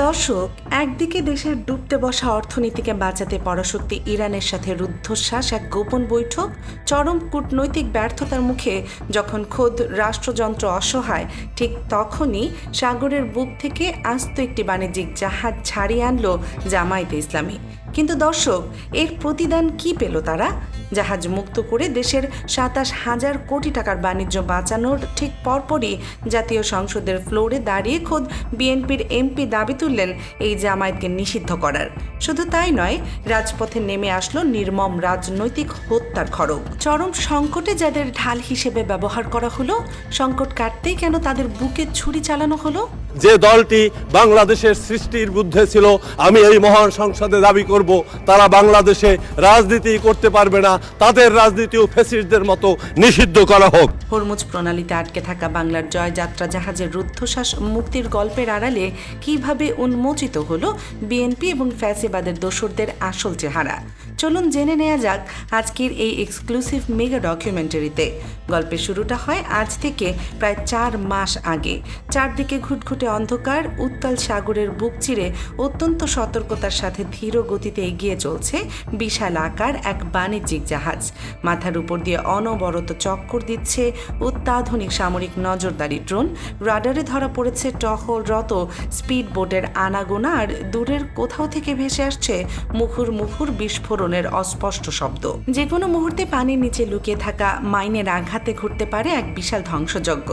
দর্শক, একদিকে দেশের ডুবতে বসা অর্থনীতিকে বাঁচাতে পরাশক্তি ইরানের সাথে রুদ্ধশ্বাস এক গোপন বৈঠক, চরম কূটনৈতিক ব্যর্থতার মুখে যখন খোদ রাষ্ট্রযন্ত্র অসহায়, ঠিক তখনই সাগরের বুক থেকে আস্ত একটি বাণিজ্যিক জাহাজ ছাড়িয়ে আনলো জামায়াতে ইসলামী। কিন্তু দর্শক, এর প্রতিদান কি পেল তারা? জাহাজ মুক্ত করে দেশের ২৭,০০০ কোটি টাকার বাণিজ্য বাঁচানোর ঠিক পরপরই জাতীয় সংসদের ফ্লোরে দাঁড়িয়ে খোদ বিএনপির এমপি দাবি তুললেন এই জামায়াতকে নিষিদ্ধ করার। শুধু তাই নয়, রাজপথে নেমে আসলো নির্মম রাজনৈতিক হত্যার খড়গ। চরম সংকটে যাদের ঢাল হিসেবে ব্যবহার করা হলো, সংকট কাটতেই কেন তাদের বুকে ছুরি চালানো হলো? যে দলটি বাংলাদেশের সৃষ্টির বিরুদ্ধে ছিল, আমি এই মহান সংসদে দাবি করব, তারা বাংলাদেশে রাজনীতি করতে পারবে না, তাদের রাজনীতিও ফ্যাসিস্টদের মতো নিষিদ্ধ করা হোক। হরমুজ প্রণালীতে আটকে থাকা বাংলার জয়যাত্রা জাহাজের রুদ্ধশ্বাস মুক্তির গল্পের আড়ালে কিভাবে উন্মোচিত হলো বিএনপি এবং ফ্যাসিবাদের দোসরদের আসল চেহারা? চলুন জেনে নেওয়া যাক আজকের এই এক্সক্লুসিভ মেগা ডকুমেন্টারিতে। গল্পের শুরুটা হয় আজ থেকে প্রায় ৪ মাস আগে। চারদিকে ঘুটঘুটে অন্ধকার, উত্তাল সাগরের বুক চিরে অত্যন্ত সতর্কতার সাথে ধীর গতিতে এগিয়ে চলছে বিশাল আকার এক বাণিজ্যিক জাহাজ। মাথার উপর দিয়ে অনবরত চক্কর দিচ্ছে অত্যাধুনিক সামরিক নজরদারি ড্রোন। রাডারে ধরা পড়েছে টহলরত স্পিড বোটের আনাগোনা, আর দূরের কোথাও থেকে ভেসে আসছে মুখর মুখর বিস্ফোরণের অস্পষ্ট শব্দ। যে কোনো মুহূর্তে পানির নিচে লুকিয়ে থাকা মাইনের আঘাতে ঘটতে পারে এক বিশাল ধ্বংসযজ্ঞ।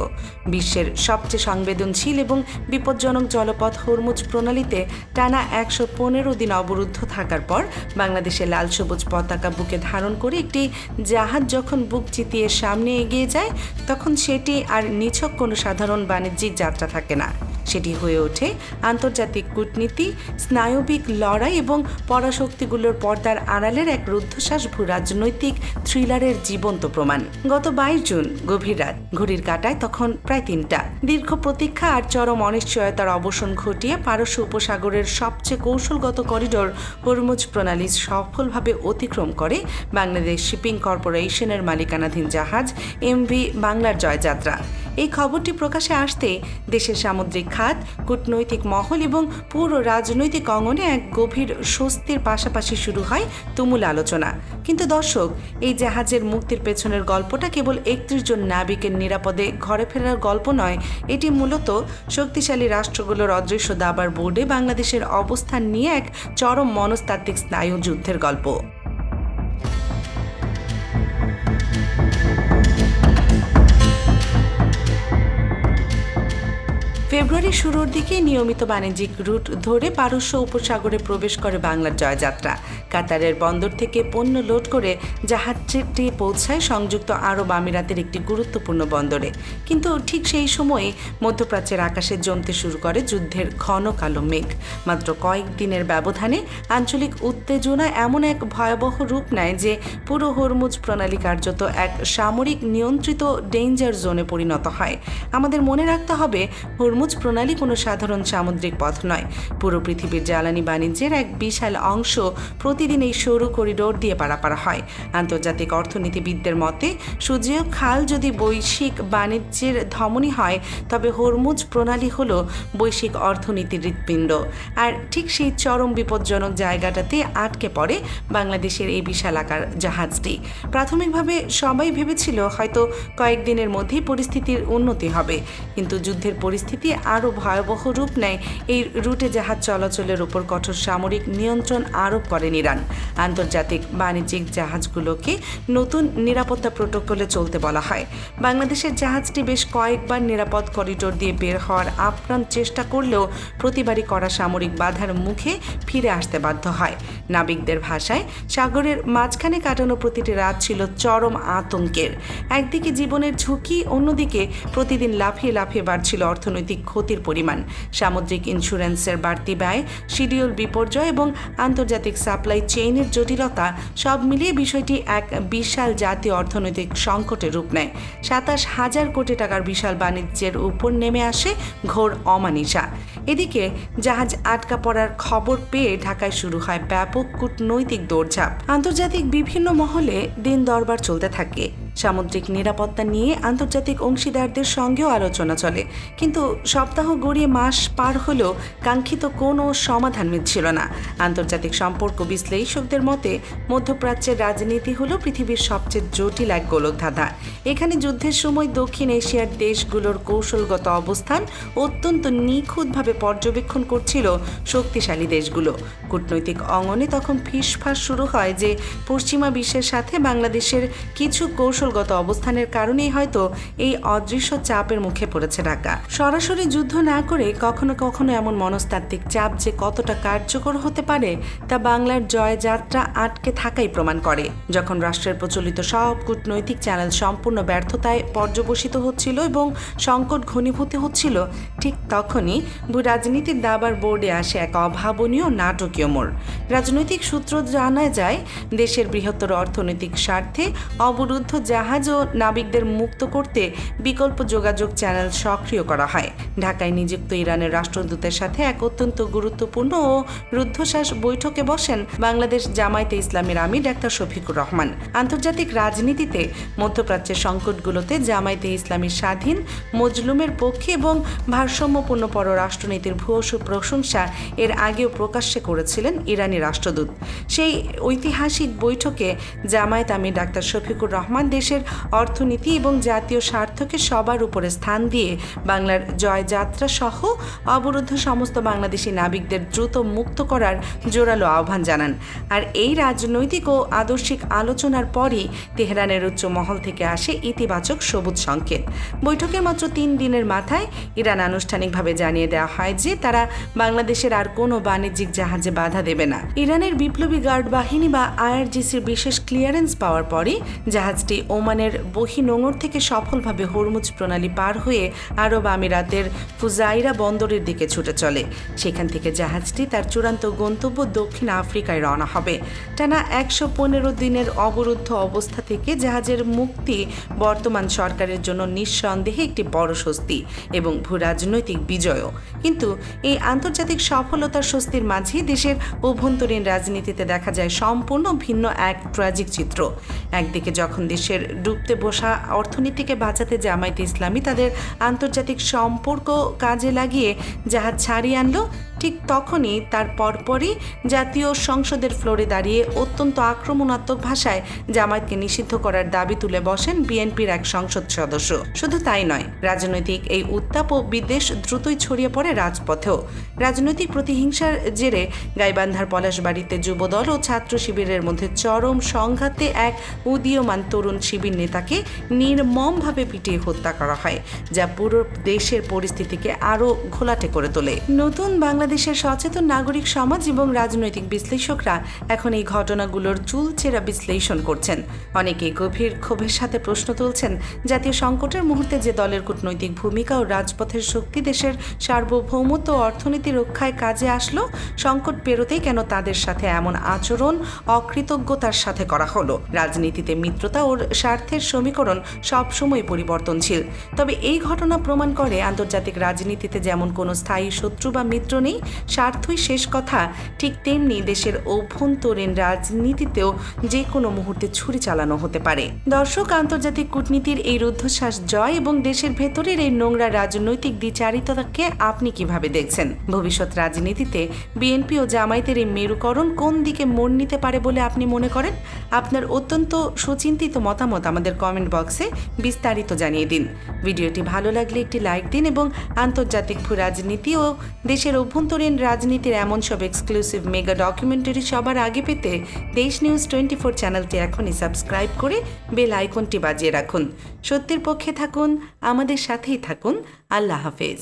বিশ্বের সবচেয়ে সংবেদনশীল এবং বিপজ্জনক জলপথ হরমুজ প্রণালীতে টানা ১১৫ দিন অবরুদ্ধ থাকার পর বাংলাদেশের লাল সবুজ পতাকা বুকে ধারণ করে একটি জাহাজ যখন বুক চিতিয়ে সামনে এগিয়ে যায়, তখন সেটি আর নিছক কোনো সাধারণ বাণিজ্যিক যাত্রা থাকে না। সেটি হয়ে ওঠে আন্তর্জাতিক কূটনীতি, স্নায়বিক লড়াই এবং পরাশক্তিগুলোর পর্দার আড়ালের এক রুদ্ধশ্বাস রাজনৈতিক থ্রিলারের জীবন্ত প্রমাণ। গত ২২ জুন গভীর রাত, ঘড়ির কাঁটায় তখন প্রায় ৩টা। দীর্ঘ প্রতীক্ষা আর চরম অনিশ্চয়তার অবসান ঘটিয়ে পারস্য উপসাগরের সবচেয়ে কৌশলগত করিডোর হরমুজ প্রণালী সফলভাবে অতিক্রম করে বাংলাদেশ শিপিং কর্পোরেশনের মালিকানাধীন জাহাজ এমভি বাংলার জয়যাত্রা। এই খবরটি প্রকাশে আসতে দেশের সামুদ্রিক খাত, কূটনৈতিক মহল এবং পুরো রাজনৈতিক অঙ্গনে এক গভীর স্বস্তির পাশাপাশি শুরু হয় তুমুল আলোচনা। কিন্তু দর্শক, এই জাহাজের মুক্তির পেছনের গল্পটা কেবল ৩১ জন নাবিকের নিরাপদে ঘরে ফেরার গল্প নয়, এটি মূলত শক্তিশালী রাষ্ট্রগুলোর অদৃশ্য দাবার বোর্ডে বাংলাদেশের অবস্থান নিয়ে এক চরম মনস্তাত্ত্বিক স্নায়ু যুদ্ধের গল্প। ফেব্রুয়ারির শুরুর দিকে নিয়মিত বাণিজ্যিক রুট ধরে পারস্য উপসাগরে প্রবেশ করে বাংলার জয়যাত্রা। কাতারের বন্দর থেকে পণ্য লোড করে জাহাজটি পৌঁছায় সংযুক্ত আরব আমিরাতের একটি গুরুত্বপূর্ণ বন্দরে। কিন্তু ঠিক সেই সময়ে মধ্যপ্রাচ্যের আকাশে জমতে শুরু করে যুদ্ধের ঘন কালো মেঘ। মাত্র কয়েক দিনের ব্যবধানে আঞ্চলিক উত্তেজনা এমন এক ভয়াবহ রূপ নেয় যে পুরো হরমুজ প্রণালী কার্যত এক সামরিক নিয়ন্ত্রিত ডেঞ্জার জোনে পরিণত হয়। আমাদের মনে রাখতে হবে, হরমুজ প্রণালী কোনো সাধারণ সামুদ্রিক পথ নয়। পুরো পৃথিবীর জ্বালানি বাণিজ্যের এক বিশাল অংশ প্রতিদিন এই সরু করিডোর দিয়ে পারাপার হয়। আন্তর্জাতিক অর্থনীতিবিদদের মতে, সুজেয় খাল যদি বৈশ্বিক বাণিজ্যের ধমনী হয়, তবে হরমুজ প্রণালী হল বৈশ্বিক অর্থনীতির হৃৎপিণ্ড। আর ঠিক সেই চরম বিপজ্জনক জায়গাটাতে আটকে পড়ে বাংলাদেশের এই বিশাল আকার জাহাজটি। প্রাথমিকভাবে সবাই ভেবেছিল হয়তো কয়েকদিনের মধ্যেই পরিস্থিতির উন্নতি হবে, কিন্তু যুদ্ধের পরিস্থিতি আরও ভয়াবহ রূপ নেয় এই রুটে জাহাজ চলাচলের উপর কঠোর সামরিক নিয়ন্ত্রণ আরোপ করেন ইরান। আন্তর্জাতিক বাণিজ্যিক জাহাজগুলোকে নতুন নিরাপত্তা প্রোটোকলে চলতে বলা হয়। বাংলাদেশের জাহাজটি বেশ কয়েকবার নিরাপদ করিডোর দিয়ে বের হওয়ার আপ্রাণ চেষ্টা করলেও প্রতিবারই কড়া সামরিক বাধার মুখে ফিরে আসতে বাধ্য হয়। নাবিকদের ভাষায়, সাগরের মাঝখানে কাটানো প্রতিটি রাত ছিল চরম আতঙ্কের। একদিকে জীবনের ঝুঁকি, অন্যদিকে প্রতিদিন লাফিয়ে লাফিয়ে বাড়ছিল অর্থনৈতিক ক্ষতির পরিমাণ। সামুদ্রিক ইন্স্যুরেন্সের বাড়তি ব্যয়, শিডিউল বিপর্যয় এবং আন্তর্জাতিক সাপ্লাই চেইনের জটিলতা সব মিলিয়ে বিষয়টি এক বিশাল জাতীয় অর্থনৈতিক সংকটের রূপ নেয়। ২৭,০০০ কোটি টাকার বিশাল বাণিজ্যের উপর নেমে আসে ঘোর অমানিসা। এদিকে জাহাজ আটকা পড়ার খবর পেয়ে ঢাকায় শুরু হয় ব্যাপক কূটনৈতিক দৌড়ঝাঁপ। আন্তর্জাতিক বিভিন্ন মহলে দিন দরবার চলতে থাকে। সামুদ্রিক নিরাপত্তা নিয়ে আন্তর্জাতিক অংশীদারদের সঙ্গেও আলোচনা চলে, কিন্তু সপ্তাহ গড়িয়ে মাস পার হলেও কাঙ্ক্ষিত কোনো সমাধান মিলছিল না। আন্তর্জাতিক সম্পর্ক বিশ্লেষকদের মতে মধ্যপ্রাচ্যের রাজনীতি হলো পৃথিবীর সবচেয়ে জটিল এক গোলকধাঁধা। এখানে যুদ্ধের সময় দক্ষিণ এশিয়ার দেশগুলোর কৌশলগত অবস্থান অত্যন্ত নিখুঁতভাবে পর্যবেক্ষণ করছিল শক্তিশালী দেশগুলো। কূটনৈতিক অঙ্গনে তখন ফিসফাস শুরু হয় যে পশ্চিমা বিশ্বের সাথে বাংলাদেশের কিছু কৌশলগত অবস্থানের কারণেই হয়তো এই অদৃশ্য চাপের মুখে পড়েছে ঢাকা। সরাসরি যুদ্ধ না করে কখনো কখনো এমন মনস্তাত্ত্বিক চাপ যে কতটা কার্যকর হতে পারে তা বাংলার জয়যাত্রা আটকে থাকাই প্রমাণ করে। যখন রাষ্ট্রের প্রচলিত সব কূটনৈতিক চ্যানেল সম্পূর্ণ ব্যর্থতায় পর্যবসিত হচ্ছিল এবং সংকট ঘনীভূত হচ্ছিল, ঠিক তখনই রাজনীতির দাবার বোর্ডে আসে এক অভাবনীয় নাটকীয় মোড়। রাজনৈতিক সূত্র জানা যায় দেশের বৃহত্তর অর্থনৈতিক স্বার্থে অবরুদ্ধ জাহাজ ও নাবিকদের মুক্ত করতে বিকল্প যোগাযোগ চ্যানেল সক্রিয় করা হয়। ঢাকায় নিযুক্ত ইরানের রাষ্ট্রদূতের সাথে এক অত্যন্ত গুরুত্বপূর্ণ ও রুদ্ধশ্বাস বৈঠকে বসেন বাংলাদেশ জামায়াতে ইসলামীর আমির ডাক্তার শফিকুর রহমান। আন্তর্জাতিক রাজনীতিতে মধ্যপ্রাচ্যের সংকটগুলোতে জামায়াতে ইসলামীর স্বাধীন মজলুমের পক্ষে এবং ভারসাম্যপূর্ণ পররাষ্ট্রনীতির ভূয়সী প্রশংসা এর আগেও প্রকাশ্যে করেছিলেন ইরানি রাষ্ট্রদূত। সেই ঐতিহাসিক বৈঠকে জামায়াত আমির ডাক্তার শফিকুর রহমান দেশের অর্থনীতি এবং জাতীয় স্বার্থকে সবার উপরে স্থান দিয়ে বাংলার জয়যাত্রা সহ অবরুদ্ধ সমস্ত বাংলাদেশি নাবিকদের দ্রুত মুক্ত করার জোরালো আহ্বান জানান। আর এই রাজনৈতিক ও আদর্শিক আলোচনার পরই তেহরানের উচ্চ মহল থেকে আসে ইতিবাচক সবুজ সংকেত। বৈঠকের মাত্র 3 দিনের মাথায় ইরান আনুষ্ঠানিকভাবে জানিয়ে দেওয়া হয় যে তারা বাংলাদেশের আর কোনো বাণিজ্যিক জাহাজে বাধা দেবে না। ইরানের বিপ্লবী গার্ড বাহিনী বা আইআরজিসির বিশেষ ক্লিয়ারেন্স পাওয়ার পরই জাহাজটি ওমানের বহিনোঙর থেকে সফলভাবে হরমুজ প্রণালী পার হয়ে আরব আমিরাতের ফুজাইরা বন্দরের দিকে ছুটে চলে। সেখান থেকে জাহাজটি তার চূড়ান্ত গন্তব্য দক্ষিণ আফ্রিকায় রওনা হবে। টানা 115 দিনের অবরুদ্ধ অবস্থা থেকে জাহাজের মুক্তি বর্তমান সরকারের জন্য নিঃসন্দেহে একটি বড় স্বস্তি এবং ভূরাজনৈতিক বিজয়ও। কিন্তু এই আন্তর্জাতিক সফলতার স্বস্তির মাঝে দেশের অভ্যন্তরীণ রাজনীতিতে দেখা যায় সম্পূর্ণ ভিন্ন এক ট্র্যাজিক চিত্র। একদিকে যখন দেশের ডুবতে বসা অর্থনীতিকে বাঁচাতে জামায়াতে ইসলামী তাদের আন্তর্জাতিক সম্পর্ক কাজে লাগিয়ে জাহাজ ছাড়িয়ে আনলো, ঠিক তখনই তার পরপরই জাতীয় সংসদের ফ্লোরে দাঁড়িয়ে অত্যন্ত আক্রমণাত্মক ভাষায় জামায়াতকে নিষিদ্ধ করার দাবি তুলে বসেন বিএনপির এক সংসদ সদস্য। শুধু তাই নয়, রাজনৈতিক এই উত্তাপ ও বিদ্বেষ দ্রুতই ছড়িয়ে পড়ে রাজপথেও। রাজনৈতিক প্রতিহিংসার জেরে গাইবান্ধার পলাশবাড়িতে যুবদল ও ছাত্র শিবিরের মধ্যে চরম সংঘাতে এক উদীয়মান তরুণ শিবির নেতাকে নির্মমভাবে পিটিয়ে হত্যা করা হয়, যা পুরো দেশের পরিস্থিতিকে আরও ঘোলাটে করে তোলে। নতুন বাংলাদেশের সচেতন নাগরিক সমাজ এবং রাজনৈতিক বিশ্লেষকরা এখন এই ঘটনাগুলোর চুলচেরা বিশ্লেষণ করছেন। অনেকে গভীর ক্ষোভের সাথে প্রশ্ন তুলছেন, জাতীয় সংকটের মুহূর্তে যে দলের কূটনৈতিক ভূমিকা ও রাজপথের শক্তি দেশের সার্বভৌমত্ব ও অর্থনীতি রক্ষায় কাজে আসলো, সংকট পেরোতেই কেন তাদের সাথে এমন আচরণ অকৃতজ্ঞতার সাথে করা হলো? রাজনীতিতে মিত্রতা ও স্বার্থের সমীকরণ সবসময় পরিবর্তনশীল। তবে এই ঘটনা প্রমাণ করে আন্তর্জাতিক রাজনীতিতে যেমন কোনো স্থায়ী শত্রু বা মিত্র নেই, স্বার্থই শেষ কথা, ঠিক তেমনি দেশের অভ্যন্তরীণ রাজনীতিতেও যে কোনো মুহূর্তে ছুরি চালানো হতে পারে। দর্শক, আন্তর্জাতিক কূটনীতির এই রুদ্ধশ্বাস জয় এবং দেশের ভেতরের এই নোংরা রাজনৈতিক দ্বিচারিতাকে আপনি কিভাবে দেখছেন? ভবিষ্যৎ রাজনীতিতে বিএনপি ও জামায়াতের এই মেরুকরণ কোন দিকে মোড় নিতে পারে বলে আপনি মনে করেন? আপনার অত্যন্ত সুচিন্তিত মতামত আমাদের কমেন্ট বক্সে বিস্তারিত জানিয়ে দিন। ভিডিওটি ভালো লাগলে একটি লাইক দিন এবং আন্তর্জাতিক ভূ রাজনীতি ও দেশের অভ্যন্তরীণ রাজনীতির এমন সব এক্সক্লুসিভ মেগা ডকুমেন্টারি সবার আগে পেতে দেশ নিউজ 24 চ্যানেলটি এখনই সাবস্ক্রাইব করে বেল আইকনটি বাজিয়ে রাখুন। সত্যের পক্ষে থাকুন, আমাদের সাথেই থাকুন। আল্লাহ হাফেজ।